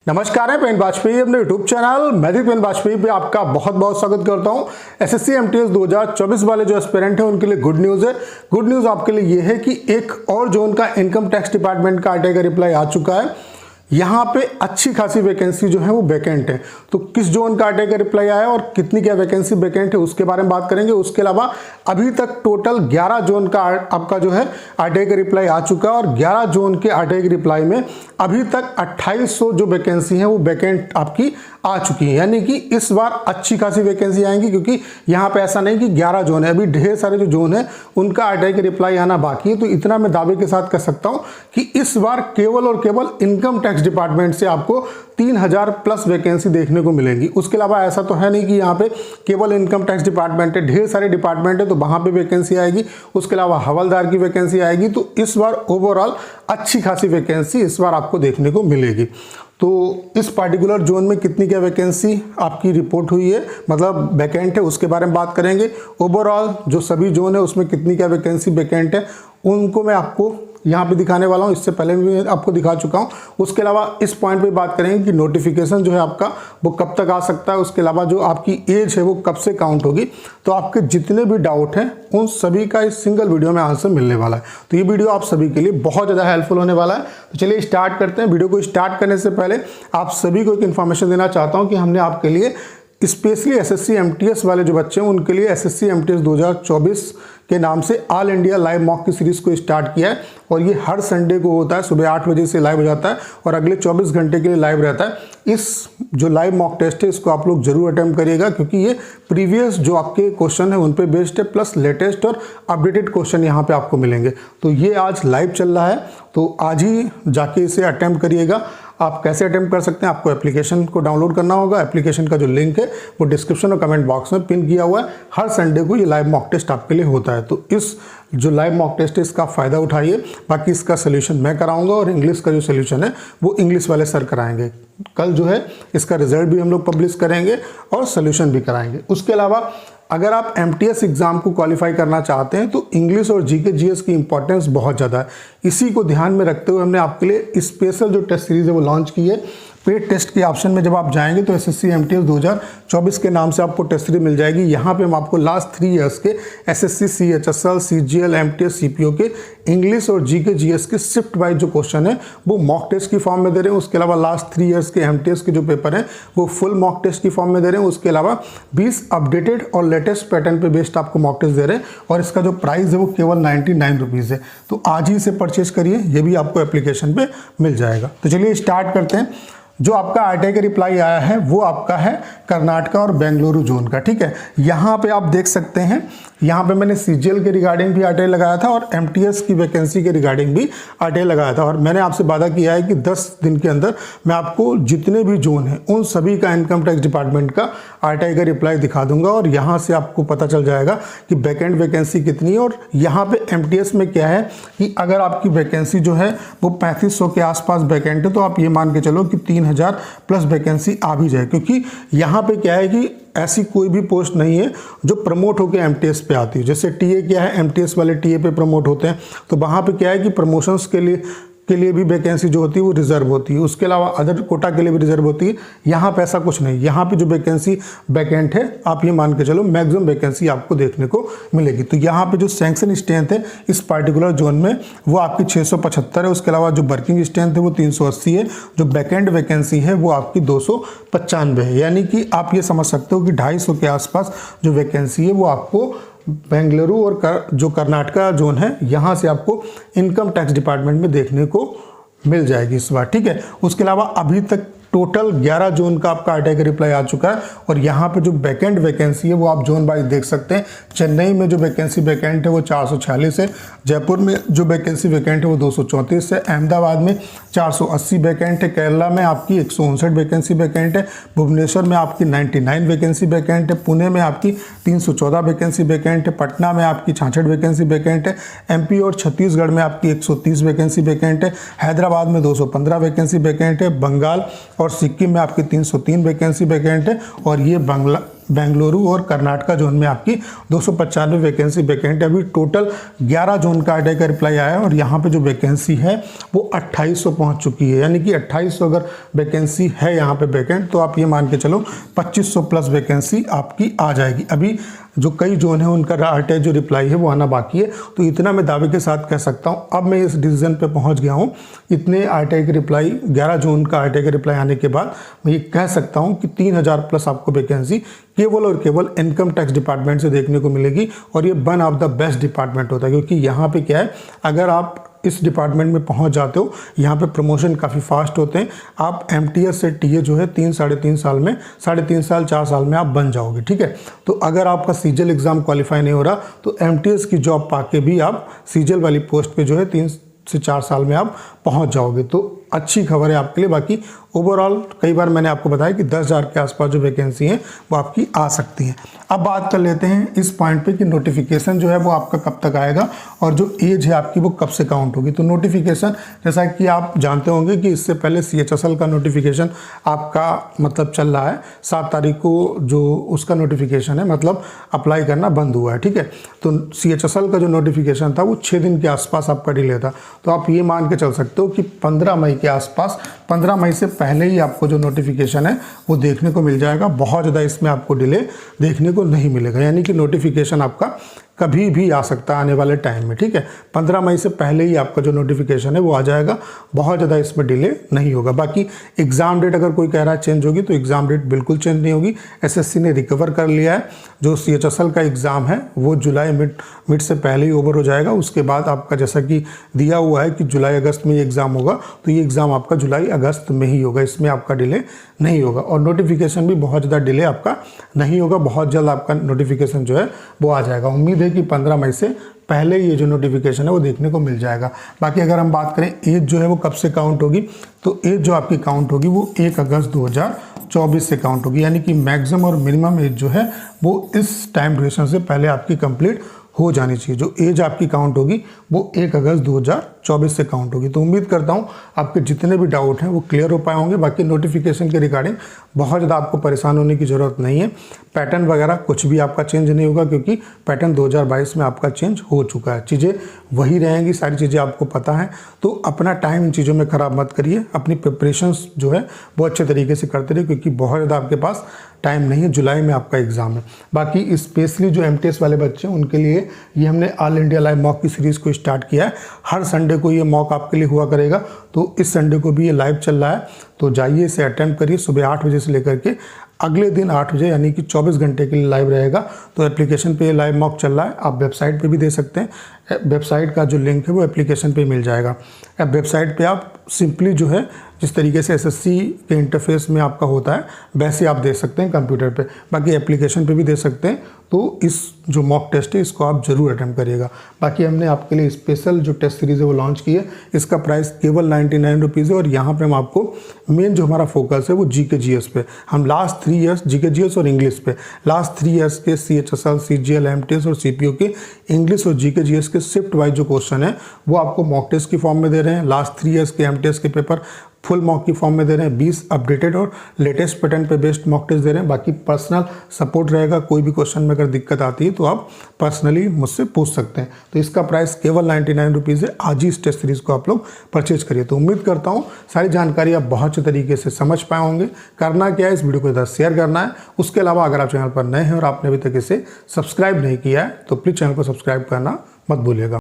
नमस्कार है पेन वाजपेयी अपने YouTube channel magic pen Vajpayee पे आपका बहुत बहुत स्वागत करता हूं। एसएससी एमटीएस 2024 वाले जो एस्पिरेंट हैं उनके लिए गुड न्यूज़ है। गुड न्यूज़ आपके लिए ये है कि एक और जोन का इनकम टैक्स डिपार्टमेंट का आरटीआई का रिप्लाई आ चुका है। यहाँ पे अच्छी खासी वैकेंसी जो है वो वैकेंट है। तो किस जोन का आरटीआई का रिप्लाई आया और कितनी क्या वैकेंसी वैकेंट है उसके बारे में बात करेंगे। उसके अलावा अभी तक टोटल 11 जोन का आपका जो है आरटीआई का रिप्लाई आ चुका है और 11 जोन के आरटीआई के रिप्लाई में अभी तक 2800 जो वैकेंसी है वो वैकेंट आपकी आ चुकी है। यानी कि इस बार अच्छी खासी वैकेंसी आएंगी, क्योंकि यहाँ पे ऐसा नहीं कि 11 जोन है, अभी ढेर सारे जो जोन है उनका आरटीआई का रिप्लाई आना बाकी है। तो इतना मैं दावे के साथ कह सकता हूँ कि इस बार केवल और केवल इनकम टैक्स डिपार्टमेंट से आपको 3000 प्लस वैकेंसी देखने को मिलेंगी। उसके अलावा ऐसा तो है नहीं कि यहाँ पे केवल इनकम टैक्स डिपार्टमेंट है, ढेर सारे डिपार्टमेंट है तो वहाँ पे वैकेंसी आएगी। उसके अलावा हवलदार की वैकेंसी आएगी। तो इस बार ओवरऑल अच्छी खासी वैकेंसी इस बार आपको देखने को मिलेगी। तो इस पार्टिकुलर जोन में कितनी क्या वैकेंसी आपकी रिपोर्ट हुई है, मतलब वैकेंट है, उसके बारे में बात करेंगे। ओवरऑल जो सभी जोन है उसमें कितनी क्या वैकेंसी वैकेंट है उनको मैं आपको यहाँ पे दिखाने वाला हूँ। इससे पहले भी आपको दिखा चुका हूँ। उसके अलावा इस पॉइंट पे बात करेंगे कि नोटिफिकेशन जो है आपका वो कब तक आ सकता है। उसके अलावा जो आपकी एज है वो कब से काउंट होगी। तो आपके जितने भी डाउट हैं उन सभी का इस सिंगल वीडियो में आंसर मिलने वाला है। तो ये वीडियो आप सभी के लिए बहुत ज़्यादा हेल्पफुल होने वाला है। तो चलिए स्टार्ट करते हैं। वीडियो को स्टार्ट करने से पहले आप सभी को एक इन्फॉर्मेशन देना चाहता हूँ कि हमने आपके लिए स्पेशली एसएससी एमटीएस वाले जो बच्चे हैं उनके लिए एसएससी एमटीएस 2024 के नाम से ऑल इंडिया लाइव मॉक की सीरीज़ को स्टार्ट किया है। और ये हर संडे को होता है, सुबह 8 बजे से लाइव हो जाता है और अगले 24 घंटे के लिए लाइव रहता है। इस जो लाइव मॉक टेस्ट है इसको आप लोग जरूर अटेम्प्ट करिएगा, क्योंकि ये प्रीवियस जो आपके क्वेश्चन है उन पे बेस्ड है, प्लस लेटेस्ट और अपडेटेड क्वेश्चन यहाँ पे आपको मिलेंगे। तो ये आज लाइव चल रहा है, तो आज ही जाके इसे अटेम्प्ट करिएगा। आप कैसे अटेम्प्ट कर सकते हैं, आपको एप्लीकेशन को डाउनलोड करना होगा। एप्लीकेशन का जो लिंक है वो डिस्क्रिप्शन और कमेंट बॉक्स में पिन किया हुआ है। हर संडे को ये लाइव मॉक टेस्ट आपके लिए होता है। तो इस जो लाइव मॉक टेस्ट है इसका फ़ायदा उठाइए। बाकी इसका सोल्यूशन मैं कराऊंगा और इंग्लिश का जो सोल्यूशन है वो इंग्लिश वाले सर कराएंगे। कल जो है इसका रिजल्ट भी हम लोग पब्लिश करेंगे और सोल्यूशन भी कराएंगे। उसके अलावा अगर आप एमटीएस एग्ज़ाम को क्वालिफाई करना चाहते हैं तो इंग्लिश और जीके जीएस की इंपॉर्टेंस बहुत ज़्यादा है। इसी को ध्यान में रखते हुए हमने आपके लिए स्पेशल जो टेस्ट सीरीज़ है वो लॉन्च की है। पेड टेस्ट के ऑप्शन में जब आप जाएंगे तो एसएससी एमटीएस 2024 के नाम से आपको टेस्ट सीरीज मिल जाएगी। यहाँ पे हम आपको लास्ट 3 इयर्स के SSC CHSL CGL MTS CPO के इंग्लिश और जीके जीएस के शिफ्ट वाइज जो क्वेश्चन है वो मॉक टेस्ट की फॉर्म में दे रहे हैं। उसके अलावा लास्ट 3 इयर्स के एमटीएस के जो पेपर हैं वो फुल मॉक टेस्ट की फॉर्म में दे रहे हैं। उसके अलावा 20 अपडेटेड और लेटेस्ट पैटर्न पे बेस्ड आपको मॉक टेस्ट दे रहे हैं और इसका जो प्राइस है वो केवल 99 रुपीज़ है। तो आज ही इसे परचेज करिए, ये भी आपको एप्लीकेशन पे मिल जाएगा। तो चलिए स्टार्ट करते हैं। जो आपका आरटीआई का रिप्लाई आया है वो आपका है कर्नाटका और बेंगलुरु जोन का, ठीक है। यहाँ पे आप देख सकते हैं, यहाँ पे मैंने सीजीएल के रिगार्डिंग भी आरटीआई लगाया था और एमटीएस की वैकेंसी के रिगार्डिंग भी आरटीआई लगाया था। और मैंने आपसे वादा किया है कि 10 दिन के अंदर मैं आपको जितने भी जोन हैं उन सभी का इनकम टैक्स डिपार्टमेंट का आरटीआई का रिप्लाई दिखा दूंगा और यहाँ से आपको पता चल जाएगा कि वैकेंट वैकेंसी कितनी है। और यहाँ पे एमटीएस में क्या है कि अगर आपकी वैकेंसी जो है वो 3500 के आसपास वैकेंट है तो आप ये मान के चलो कि 3000 प्लस वैकेंसी आ भी जाए, क्योंकि यहाँ पे क्या है कि ऐसी कोई भी पोस्ट नहीं है जो प्रमोट होकर एमटीएस पे आती है। जैसे टीए क्या है, एमटीएस वाले टीए पे प्रमोट होते हैं, तो वहाँ पे क्या है कि प्रमोशंस के लिए भी वैकेंसी जो होती है वो रिजर्व होती है। उसके अलावा अदर कोटा के लिए भी रिजर्व होती है। यहाँ पे ऐसा कुछ नहीं, यहाँ पे जो वैकेंसी वैकेंट है आप ये मान के चलो मैक्सिमम वैकेंसी आपको देखने को मिलेगी। तो यहाँ पे जो सैंक्शन स्ट्रेंथ है इस पार्टिकुलर जोन में वो आपकी 675 है। उसके अलावा जो वर्किंग स्ट्रेंथ है वो 380 है। जो वैकेंट वैकेंसी है वो आपकी 295 है। यानी कि आप ये समझ सकते हो कि 250 के आसपास जो वैकेंसी है वो आपको बेंगलुरु और जो कर्नाटका जोन है यहाँ से आपको इनकम टैक्स डिपार्टमेंट में देखने को मिल जाएगी इस बार, ठीक है। उसके अलावा अभी तक टोटल 11 जोन का आपका आरटीआई का रिप्लाई आ चुका है और यहाँ पे जो वैकेंट वैकेंसी है वो आप जोन वाइज देख सकते हैं। चेन्नई में जो वैकेंसी वैकेंट है वो 446 है। जयपुर में जो वैकेंसी वैकेंट है वो 234 है। अहमदाबाद में 480 वैकेंट है। केरला में आपकी 159 वैकेंसी वैकेंट है। भुवनेश्वर में आपकी 99 वैकेंसी वैकेंट है। पुणे में आपकी 314 वैकेंसी वैकेंट है। पटना में आपकी 66 वैकेंसी वैकेंट है। एमपी और छत्तीसगढ़ में आपकी 130 वैकेंसी वैकेंट है। हैदराबाद में 215 वैकेंसी वैकेंट है। बंगाल और सिक्किम में आपकी 303 वैकेंसी वैकेंट है। और ये बेंगलुरु और कर्नाटका जोन में आपकी 295 वैकेंसी वैकेंट है। अभी टोटल 11 जोन का आरटीआई का रिप्लाई आया है और यहाँ पे जो वैकेंसी है वो 2800 पहुँच चुकी है, यानी कि 2800 अगर वैकेंसी है यहाँ पे वैकेंट तो आप ये मान के चलो 2500 प्लस वैकेंसी आपकी आ जाएगी। अभी जो कई जोन है उनका आरटीआई जो रिप्लाई है वो आना बाकी है। तो इतना मैं दावे के साथ कह सकता हूँ, अब मैं इस डिसीजन पे पहुँच गया हूँ, इतने आरटीआई के रिप्लाई 11 जून का आरटीआई का रिप्लाई आने के बाद मैं ये कह सकता हूँ कि 3000 प्लस आपको वैकेंसी केवल और केवल इनकम टैक्स डिपार्टमेंट से देखने को मिलेगी। और ये one of the best department होता है, क्योंकि यहाँ पे क्या है, अगर आप इस डिपार्टमेंट में पहुंच जाते हो, यहाँ पे प्रमोशन काफ़ी फास्ट होते हैं। आप एमटीएस से टीए जो है 3-3.5 साल में, 3.5 साल 4 साल में आप बन जाओगे, ठीक है। तो अगर आपका सीजीएल एग्ज़ाम क्वालिफाई नहीं हो रहा तो एमटीएस की जॉब पाके भी आप सीजीएल वाली पोस्ट पे जो है 3 से 4 साल में आप पहुंच जाओगे। तो अच्छी खबर है आपके लिए। बाकी ओवरऑल कई बार मैंने आपको बताया कि 10,000 के आसपास जो वैकेंसी हैं वो आपकी आ सकती हैं। अब बात कर लेते हैं इस पॉइंट पे कि नोटिफिकेशन जो है वो आपका कब तक आएगा और जो एज है आपकी वो कब से काउंट होगी। तो नोटिफिकेशन, जैसा कि आप जानते होंगे कि इससे पहले CHSL का नोटिफिकेशन आपका मतलब चल रहा है, 7 तारीख को जो उसका नोटिफिकेशन है, मतलब अप्लाई करना बंद हुआ है, ठीक है। तो CHSL का जो नोटिफिकेशन था वो 6 दिन के आसपास आपका डिले था। तो आप ये मान के चल सकते हो कि 15 मई के आसपास, 15 मई से पहले ही आपको जो नोटिफिकेशन है वो देखने को मिल जाएगा। बहुत ज़्यादा इसमें आपको डिले देखने को नहीं मिलेगा, यानी कि नोटिफिकेशन आपका कभी भी आ सकता है आने वाले टाइम में, ठीक है। 15 मई से पहले ही आपका जो नोटिफिकेशन है वो आ जाएगा, बहुत ज़्यादा इसमें डिले नहीं होगा। बाकी एग्ज़ाम डेट अगर कोई कह रहा है चेंज होगी तो एग्ज़ाम डेट बिल्कुल चेंज नहीं होगी। एसएससी ने रिकवर कर लिया है, जो CHSL का एग्ज़ाम है वो जुलाई मिड से पहले ही ओवर हो जाएगा। उसके बाद आपका जैसा कि दिया हुआ है कि जुलाई अगस्त में ये एग्ज़ाम होगा, तो ये एग्ज़ाम आपका जुलाई अगस्त में ही होगा, इसमें आपका डिले नहीं होगा। और नोटिफिकेशन भी बहुत ज़्यादा डिले आपका नहीं होगा, बहुत जल्द आपका नोटिफिकेशन जो है वो आ जाएगा। उम्मीद है कि 15 मई से पहले ये जो नोटिफिकेशन है वो देखने को मिल जाएगा। बाकी अगर हम बात करें एज जो है वो कब से काउंट होगी, तो एज जो आपकी काउंट होगी वो 1 अगस्त 2024 से काउंट होगी, यानी कि मैक्सिमम और मिनिमम एज जो है वो इस टाइम ड्यूरेशन से पहले आपकी कंप्लीट हो जानी चाहिए। जो एज आपकी काउंट होगी वो 1 अगस्त 2024 से काउंट होगी। तो उम्मीद करता हूँ आपके जितने भी डाउट हैं वो क्लियर हो पाए होंगे। बाकी नोटिफिकेशन के रिगार्डिंग बहुत ज़्यादा आपको परेशान होने की ज़रूरत नहीं है। पैटर्न वगैरह कुछ भी आपका चेंज नहीं होगा, क्योंकि पैटर्न 2022 में आपका चेंज हो चुका है। चीज़ें वही रहेंगी, सारी चीज़ें आपको पता है। तो अपना टाइम इन चीज़ों में ख़राब मत करिए, अपनी प्रिपरेशंस जो है वो अच्छे तरीके से करते रहिए, क्योंकि बहुत ज़्यादा आपके पास टाइम नहीं है। जुलाई में आपका एग्ज़ाम है। बाकी स्पेशली जो MTS वाले बच्चे हैं उनके लिए ये हमने ऑल इंडिया लाइव मॉक की सीरीज़ को स्टार्ट किया है। हर संडे को ये मॉक आपके लिए हुआ करेगा। तो इस संडे को भी ये लाइव चल रहा है, तो जाइए इसे अटेम्प्ट करिए। सुबह 8 बजे से लेकर के अगले दिन 8 बजे, यानी कि 24 घंटे के लिए लाइव रहेगा। तो एप्लीकेशन पे लाइव मॉक चल रहा है, आप वेबसाइट पे भी दे सकते हैं। वेबसाइट का जो लिंक है वो एप्लीकेशन पे मिल जाएगा। अब वेबसाइट पे आप सिंपली जो है जिस तरीके से एसएससी के इंटरफेस में आपका होता है वैसे आप दे सकते हैं कंप्यूटर पे, बाकी एप्लीकेशन पे भी दे सकते हैं। तो इस जो मॉक टेस्ट है इसको आप ज़रूर अटेम्प्ट करिएगा। बाकी हमने आपके लिए स्पेशल जो टेस्ट सीरीज़ है वो लॉन्च की है, इसका प्राइस केवल 99 रुपीज़ है। और यहाँ पे हम आपको मेन जो हमारा फोकस है वो GK GS पे, हम लास्ट 3 ईयर्स GK GS और इंग्लिश पे, लास्ट 3 ईयर्स के CHSL, CGL, MTS और CPO के इंग्लिश और GK GS के शिफ्ट वाइज जो क्वेश्चन है वो आपको मॉक टेस्ट की फॉर्म में दे रहे हैं। लास्ट 3 ईयर्स के MTS के पेपर फुल मॉक की फॉर्म में दे रहे हैं, 20 अपडेटेड और लेटेस्ट पैटर्न पे बेस्ड मॉक टेस्ट दे रहे हैं। बाकी पर्सनल सपोर्ट रहेगा, कोई भी क्वेश्चन में अगर दिक्कत आती है तो आप पर्सनली मुझसे पूछ सकते हैं। तो इसका प्राइस केवल 99 रुपीज़ है। आज ही इस टेस्ट सीरीज़ को आप लोग परचेज करिए। तो उम्मीद करता हूँ सारी जानकारी आप बहुत अच्छे तरीके से समझ पाए होंगे। करना क्या है, इस वीडियो को इधर शेयर करना है। उसके अलावा अगर आप चैनल पर नए हैं और आपने अभी तक इसे सब्सक्राइब नहीं किया है तो प्लीज़ चैनल को सब्सक्राइब करना मत भूलिएगा।